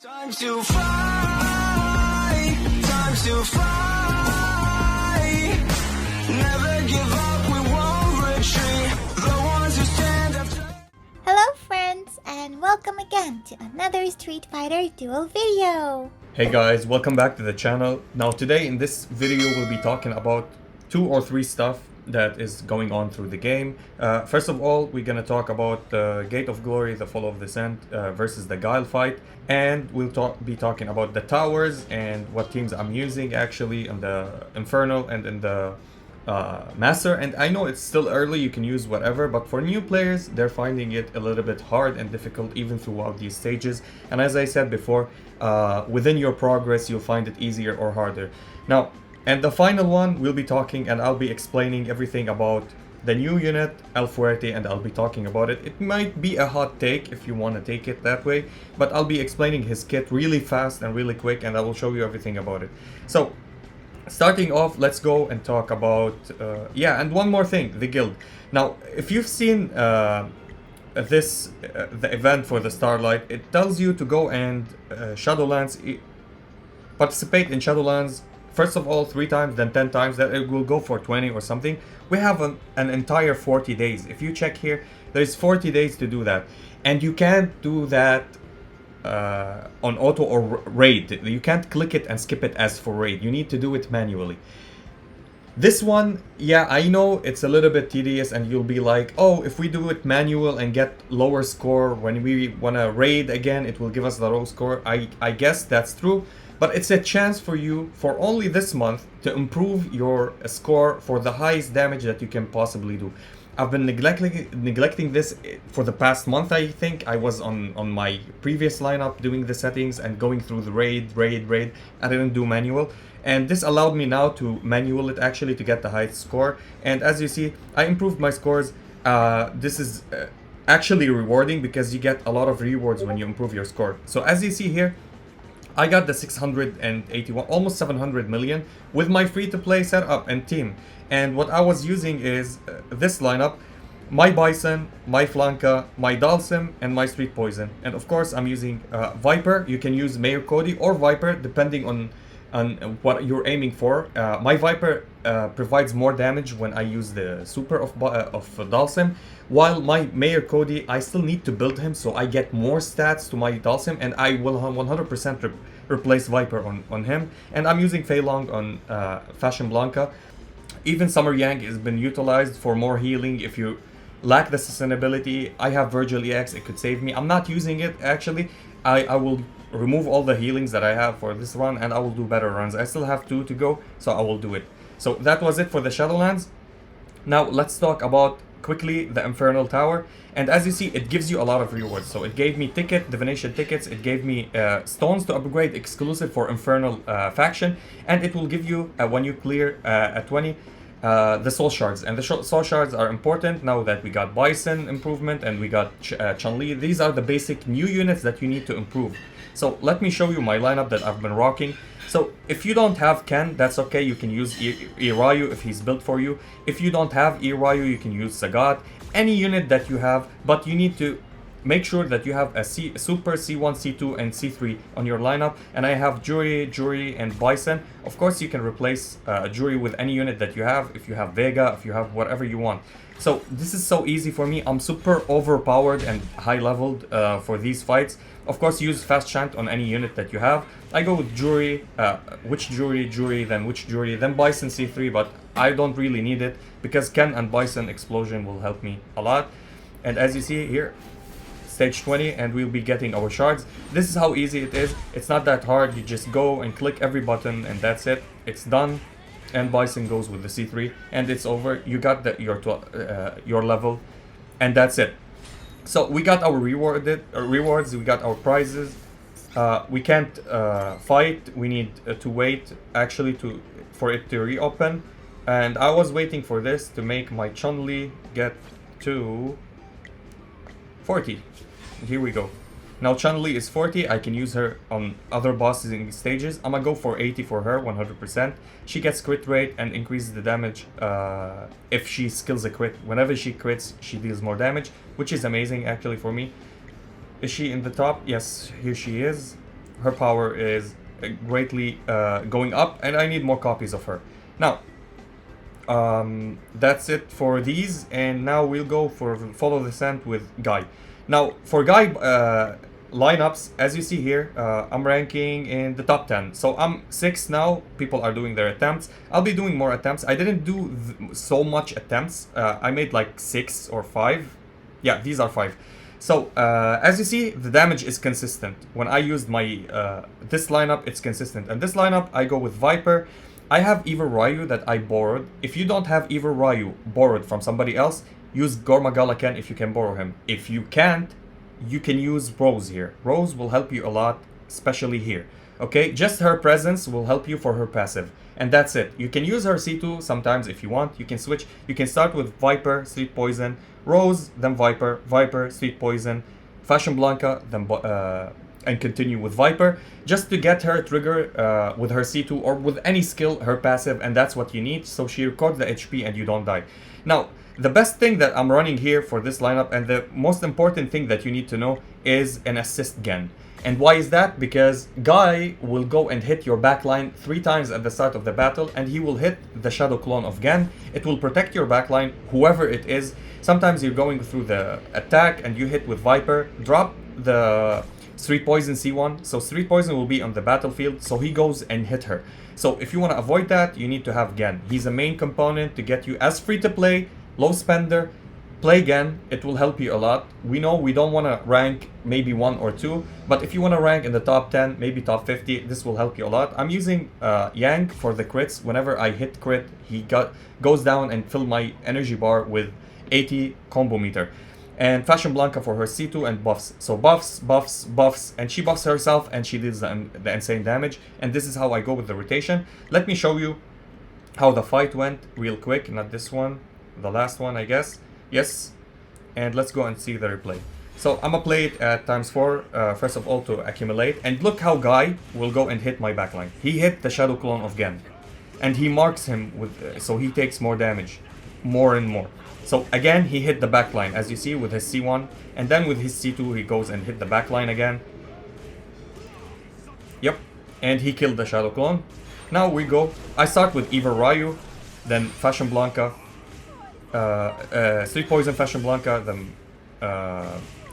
Time to fly, time to fly. Never give up, we won't retreat. The ones who stand up. Hello friends, and welcome again to another Street Fighter Duel video. Hey guys, welcome back to the channel. Now today in this video we'll be talking about 2 or 3 stuff that is going on through the game. First of all, we're gonna talk about the Gate of Glory, the Fall of Descent versus the Guile fight, and we'll be talking about the towers and what teams I'm using actually in the Infernal and in the Master. And I know it's still early, you can use whatever, but for new players they're finding it a little bit hard and difficult even throughout these stages. And as I said before, within your progress you'll find it easier or harder. Now, and the final one, we'll be talking and I'll be explaining everything about the new unit, El Fuerte, and I'll be talking about it. It might be a hot take if you want to take it that way, but I'll be explaining his kit really fast and really quick, and I will show you everything about it. So, starting off, let's go and talk about, and one more thing, the guild. Now, if you've seen the event for the Starlight, it tells you to go and Shadowlands, participate in Shadowlands. First of all 3 times, then 10 times, that it will go for 20 or something. We have an entire 40 days. If you check here, there's 40 days to do that. And you can't do that on auto or raid. You can't click it and skip it as for raid. You need to do it manually. This one, yeah, I know it's a little bit tedious and you'll be like, oh, if we do it manual and get lower score, when we want to raid again, it will give us the low score. I guess that's true. But it's a chance for you, for only this month, to improve your score for the highest damage that you can possibly do. I've been neglecting this for the past month, I think. I was on my previous lineup doing the settings and going through the raid. I didn't do manual. And this allowed me now to manual it actually to get the highest score. And as you see, I improved my scores. This is actually rewarding because you get a lot of rewards when you improve your score. So as you see here, I got the 681, almost 700 million with my free-to-play setup and team. And what I was using is this lineup, my Bison, my F.Blanka, my Dalsim, and my S.Poison. And of course I'm using Viper. You can use Mayor Cody or Viper depending on what you're aiming for. My Viper provides more damage when I use the super of Dalsim, while my Mayor Cody, I still need to build him so I get more stats to my Dalsim, and I will 100% replace Viper on him. And I'm using Fei Long on F.Blanka. Even Summer Yang has been utilized for more healing. If you lack the sustainability, I have Virgil EX, it could save me. I'm not using it actually. I will remove all the healings that I have for this run and I will do better runs. I still have 2 to go, so I will do it. So that was it for the Shadowlands. Now let's talk about quickly the Infernal Tower. And as you see, it gives you a lot of rewards. So it gave me divination tickets, it gave me stones to upgrade exclusive for Infernal faction, and it will give you when you clear at 20 the soul shards. And the soul shards are important now that we got Bison improvement and we got Chun-Li. These are the basic new units that you need to improve. So let me show you my lineup that I've been rocking. So if you don't have Ken, that's okay, you can use E.Ryu if he's built for you. If you don't have E.Ryu, you can use Sagat, any unit that you have, but you need to make sure that you have a Super, C1, C2, and C3 on your lineup. And I have Jury, and Bison. Of course, you can replace Jury with any unit that you have, if you have Vega, if you have whatever you want. So this is so easy for me. I'm super overpowered and high leveled for these fights. Of course, use fast chant on any unit that you have. I go with Jury, Jury, then Bison C3, but I don't really need it because Ken and Bison Explosion will help me a lot. And as you see here, stage 20, and we'll be getting our shards. This is how easy it is. It's not that hard. You just go and click every button and that's it. It's done. And Bison goes with the C3 and it's over. You got your level and that's it. So we got our rewards, we got our prizes. We can't fight, we need to wait actually for it to reopen. And I was waiting for this to make my Chun-Li get to 40. And here we go. Now Chun-Li is 40, I can use her on other bosses in stages. I'm gonna go for 80 for her, 100%. She gets crit rate and increases the damage if she skills a crit. Whenever she crits, she deals more damage, which is amazing actually for me. Is she in the top? Yes, here she is. her power is greatly going up, and I need more copies of her. Now, that's it for these, and now we'll go for Follow the Scent with Guy. Now, for Guy lineups, as you see here, I'm ranking in the top 10. So I'm 6 now. People are doing their attempts. I'll be doing more attempts. I didn't do so much attempts. I made like 6 or 5. Yeah, these are 5. So, as you see, the damage is consistent. When I used my this lineup, it's consistent. And this lineup, I go with Viper. I have E.Ryu that I borrowed. If you don't have E.Ryu borrowed from somebody else, use Gormagala if you can borrow him. If you can't, you can use Rose here. Rose will help you a lot, especially here. Okay, just her presence will help you for her passive. And that's it. You can use her C2 sometimes if you want. You can switch. You can start with Viper, Street Poison, Rose, then Viper, Viper, Street Poison, F.Blanka, then and continue with Viper, just to get her trigger with her C2 or with any skill, her passive, and that's what you need, so she records the HP and you don't die. Now, the best thing that I'm running here for this lineup, and the most important thing that you need to know, is an assist Gen. And why is that? Because Guy will go and hit your backline 3 times at the start of the battle, and he will hit the Shadow Clone of Gen. It will protect your backline, whoever it is. Sometimes you're going through the attack and you hit with Viper, drop the Street Poison C1, so Street Poison will be on the battlefield, so he goes and hit her. So if you want to avoid that, you need to have Gen. He's a main component to get you as free to play, low spender. Play Gen, it will help you a lot. We know we don't want to rank maybe 1 or 2, but if you want to rank in the top 10, maybe top 50, this will help you a lot. I'm using Yang for the crits. Whenever I hit crit, he goes down and fill my energy bar with 80 combo meter. And F.Blanka for her C2 and buffs. So buffs, buffs, buffs, and she buffs herself and she deals the insane damage. And this is how I go with the rotation. Let me show you how the fight went real quick. Not this one, the last one, I guess. Yes, and let's go and see the replay. So I'm gonna play it at ×4, first of all, to accumulate. And look how Guy will go and hit my backline. He hit the Shadow Clone of Gen. And he marks him with, so he takes more damage, more and more. So again, he hit the backline, as you see, with his C1. And then with his C2, he goes and hit the backline again. Yep, and he killed the Shadow Clone. Now we go, I start with E.Ryu, then F.Blanka, Street Poison, F.Blanka, then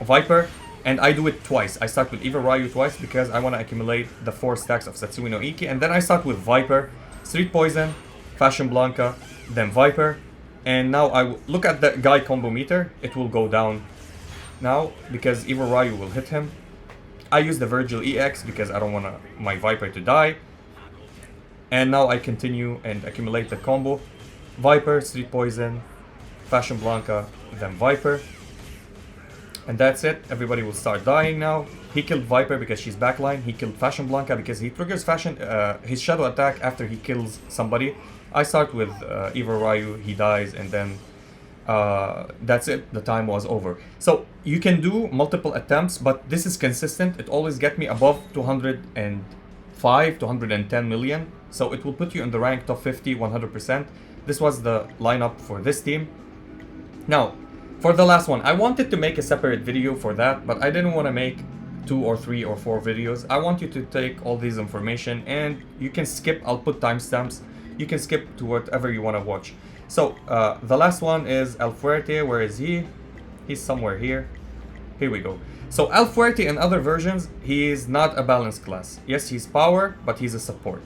Viper, and I do it twice. I start with E.Ryu twice because I want to accumulate the 4 stacks of Satsui no Iki, and then I start with Viper, Street Poison, F.Blanka, then Viper, and now I look at the Guy combo meter. It will go down now because E.Ryu will hit him. I use the Virgil EX because I don't want my Viper to die, and now I continue and accumulate the combo. Viper, Street Poison, F.Blanka, then Viper. And that's it. Everybody will start dying now. He killed Viper because she's backline. He killed F.Blanka because he triggers his shadow attack after he kills somebody. I start with E.Ryu, he dies, and then that's it. The time was over. So you can do multiple attempts, but this is consistent. It always gets me above 205, 210 million. So it will put you in the rank top 50, 100%. This was the lineup for this team. Now, for the last one, I wanted to make a separate video for that, but I didn't want to make 2 or 3 or 4 videos. I want you to take all this information and you can skip. I'll put timestamps. You can skip to whatever you want to watch. So, the last one is El Fuerte. Where is he? He's somewhere here. Here we go. So, El Fuerte in other versions, he is not a balanced class. Yes, he's power, but he's a support.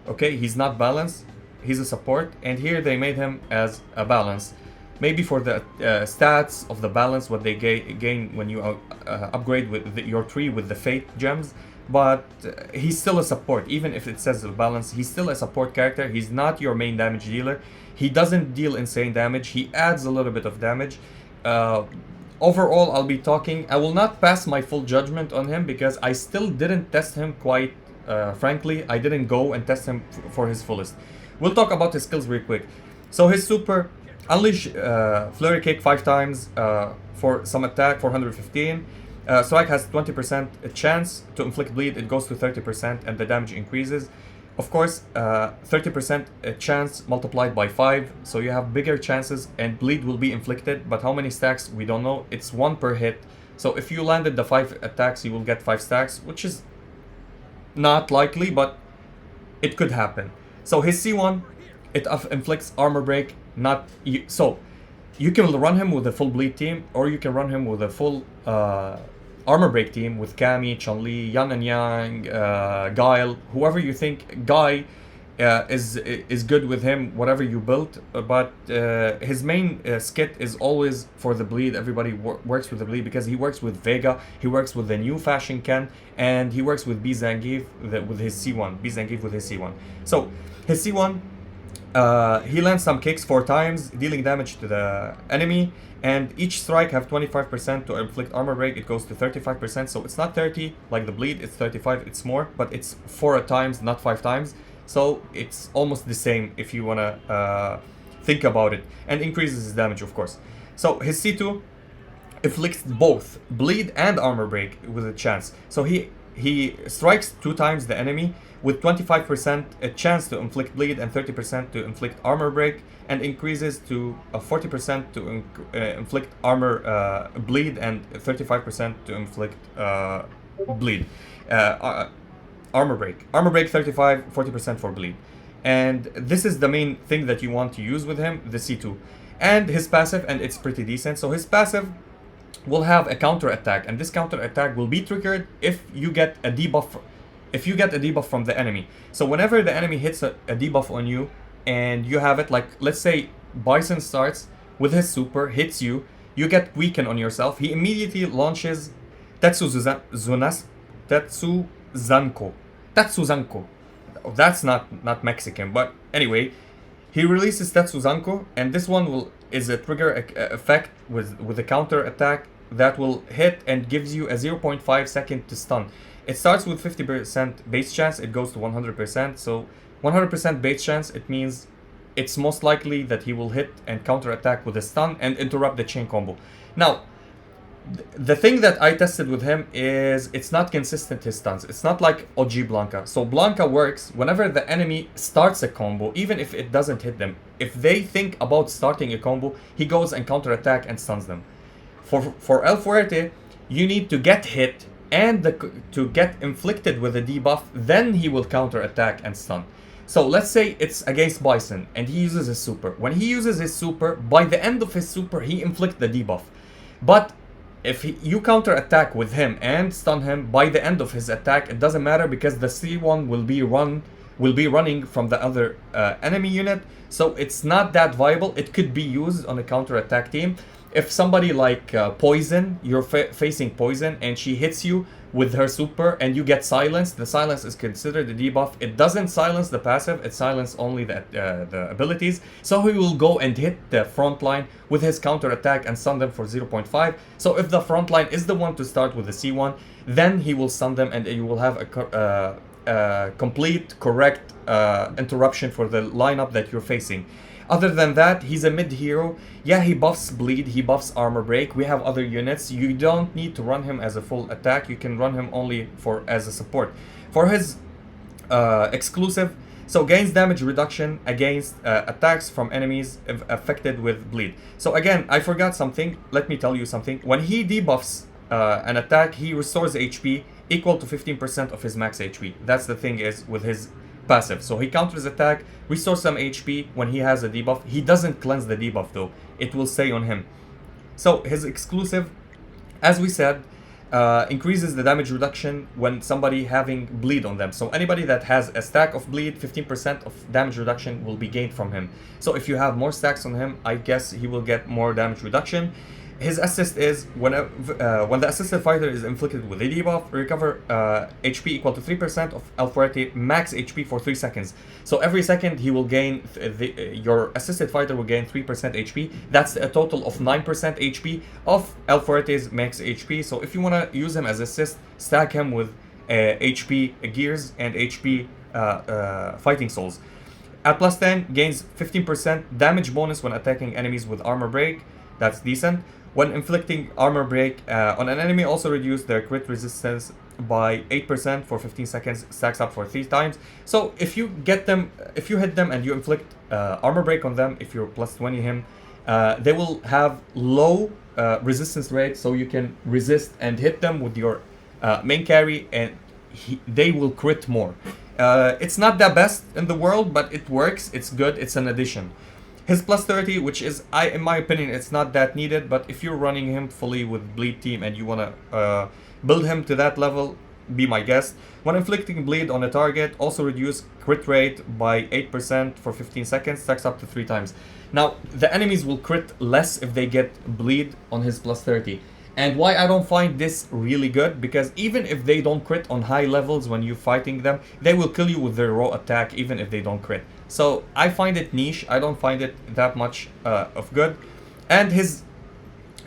Okay, he's not balanced. He's a support, and here they made him as a balance. Maybe for the stats of the balance, what they gain when you upgrade with your tree with the Fate gems. But he's still a support, even if it says the balance. He's still a support character. He's not your main damage dealer. He doesn't deal insane damage. He adds a little bit of damage. Overall, I'll be talking. I will not pass my full judgment on him because I still didn't test him quite frankly. I didn't go and test him for his fullest. We'll talk about his skills real quick. So his super, unleash flurry kick 5 times for some attack, 415. Strike has 20% chance to inflict bleed. It goes to 30% and the damage increases. Of course, 30% chance multiplied by 5, so you have bigger chances and bleed will be inflicted, but how many stacks, we don't know. It's 1 per hit. So if you landed the 5 attacks, you will get 5 stacks, which is not likely, but it could happen. So his C1, it inflicts armor break. So you can run him with a full bleed team, or you can run him with a full armor break team with Cammy, Chun-Li, Yan and Yang, Guile, whoever you think. Guy is good with him, whatever you built, but his main skit is always for the bleed. Everybody works with the bleed because he works with Vega, he works with the new fashion Ken, and he works with B Zangief with his C1. B Zangief with his C1. So his C1, he lands some kicks 4 times, dealing damage to the enemy, and each strike have 25% to inflict armor break. It goes to 35%, so it's not 30 like the bleed, it's 35, it's more, but it's 4 times, not 5 times. So it's almost the same if you wanna think about it, and increases his damage, of course. So his C2 inflicts both bleed and armor break with a chance. So he strikes 2 times the enemy with 25% a chance to inflict bleed and 30% to inflict armor break, and increases to 40% to inflict armor bleed and 35% to inflict bleed. Armor break 35, 40% for bleed. And this is the main thing that you want to use with him, the C2. And his passive, and it's pretty decent. So his passive will have a counter attack, and this counter attack will be triggered if you get a debuff. If you get a debuff from the enemy. So whenever the enemy hits a debuff on you, and you have it, like let's say Bison starts with his super, hits you, you get weakened on yourself, he immediately launches Tatsuzanko. That's not Mexican, but anyway, he releases Tatsuzanko, and this one is a trigger effect with a counter attack that will hit and gives you a 0.5 second to stun. It starts with 50% base chance, it goes to 100%. So 100% base chance, it means it's most likely that he will hit and counter attack with a stun and interrupt the chain combo. Now, the thing that I tested with him is it's not consistent, his stuns. It's not like OG Blanka. So Blanka works whenever the enemy starts a combo, even if it doesn't hit them. If they think about starting a combo, he goes and counter attack and stuns them. For El Fuerte, you need to get hit and to get inflicted with a debuff, then he will counter attack and stun. So let's say it's against Bison and he uses his super. When he uses his super, by the end of his super, he inflicts the debuff. But if you counter attack with him and stun him, by the end of his attack, it doesn't matter because the C1 will be running from the other enemy unit. So it's not that viable. It could be used on a counter attack team. If somebody like Poison, you're facing Poison and she hits you with her super and you get silenced, the silence is considered a debuff. It doesn't silence the passive, it silences only the abilities. So he will go and hit the front line with his counter attack and stun them for 0.5. So if the front line is the one to start with the C1, then he will stun them and you will have a complete, correct interruption for the lineup that you're facing. Other than that, he's a mid hero. Yeah, he buffs bleed, he buffs armor break. We have other units. You don't need to run him as a full attack. You can run him only as a support. For his exclusive, so gains damage reduction against attacks from enemies affected with bleed. So again, I forgot something. Let me tell you something. When he debuffs an attack, he restores HP equal to 15% of his max HP. That's the thing is with his passive. So he counters attack, restores some HP when he has a debuff. He doesn't cleanse the debuff though. It will stay on him. So his exclusive, as we said, increases the damage reduction when somebody having bleed on them. So anybody that has a stack of bleed, 15% of damage reduction will be gained from him. So if you have more stacks on him, I guess he will get more damage reduction. His assist is when the assisted fighter is inflicted with a debuff, recover HP equal to 3% of El Fuerte max HP for 3 seconds. So every second he will gain, your assisted fighter will gain 3% HP. That's a total of 9% HP of El Fuerte's max HP. So if you want to use him as assist, stack him with HP gears and HP fighting souls. At plus 10, gains 15% damage bonus when attacking enemies with armor break. That's decent. When inflicting armor break on an enemy, also reduce their crit resistance by 8% for 15 seconds, stacks up for 3 times. So if you hit them and you inflict armor break on them, if you're plus 20 him, they will have low resistance rate, so you can resist and hit them with your main carry, and they will crit more. It's not the best in the world, but it works, it's good, it's an addition. His plus 30, which is, in my opinion, it's not that needed, but if you're running him fully with bleed team and you want to build him to that level, be my guest. When inflicting bleed on a target, also reduce crit rate by 8% for 15 seconds, stacks up to 3 times. Now, the enemies will crit less if they get bleed on his plus 30. And why I don't find this really good, because even if they don't crit on high levels when you're fighting them, they will kill you with their raw attack even if they don't crit. So I find it niche, I don't find it that much of good. And his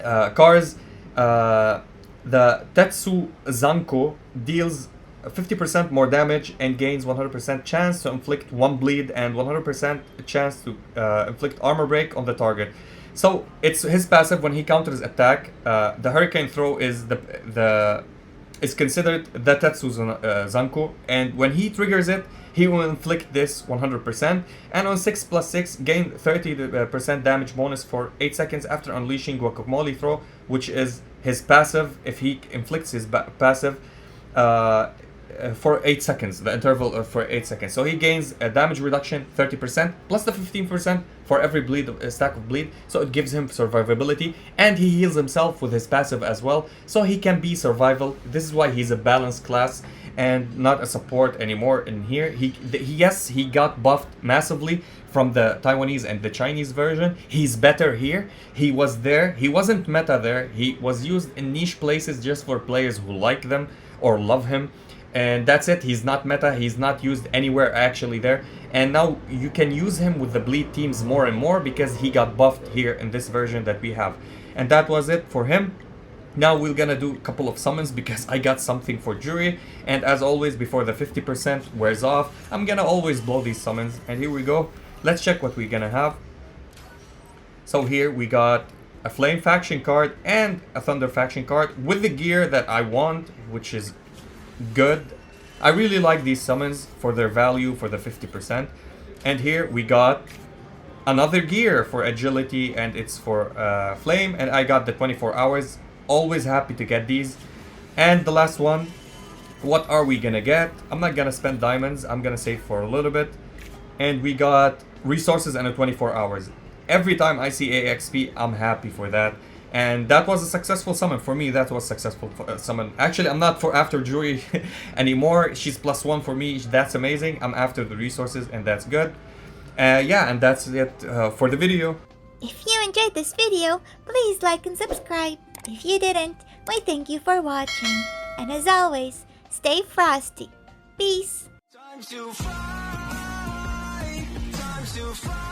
cars, the Tetsu Zanko deals 50% more damage and gains 100% chance to inflict 1 bleed and 100% chance to inflict armor break on the target. So it's his passive. When he counters attack, the Hurricane Throw is is considered the Tetsu Zanko, and when he triggers it, he will inflict this 100%, and on 6+6 gain 30% damage bonus for 8 seconds after unleashing Guacamole Throw, which is his passive. If he inflicts his passive for 8 seconds, the interval for 8 seconds. So he gains a damage reduction 30% plus the 15% for every bleed, stack of bleed. So it gives him survivability, and he heals himself with his passive as well. So he can be survival. This is why he's a balanced class and not a support anymore in here. Yes, he got buffed massively from the Taiwanese and the Chinese version. He's better here. He was there. He wasn't meta there. He was used in niche places just for players who like them or love him. And that's it. He's not meta. He's not used anywhere actually there. And now you can use him with the bleed teams more and more because he got buffed here in this version that we have. And that was it for him. Now we're gonna do a couple of summons because I got something for jury. And as always, before the 50% wears off, I'm gonna always blow these summons. And here we go. Let's check what we're gonna have. So here we got a Flame faction card and a Thunder faction card with the gear that I want, which is good. I really like these summons for their value for the 50%. And here we got another gear for agility, and it's for Flame, and I got the 24 hours. Always happy to get these. And the last one, what are we gonna get? I'm not gonna spend diamonds, I'm gonna save for a little bit. And we got resources and a 24 hours. Every time I see AXP, I'm happy for that. And that was a successful summon. For me, that was a successful summon. Actually, I'm not after Jury anymore. She's +1 for me. That's amazing. I'm after the resources, and that's good. Yeah, and that's it for the video. If you enjoyed this video, please like and subscribe. If you didn't, we thank you for watching. And as always, stay frosty. Peace. Time to fight. Time to fight.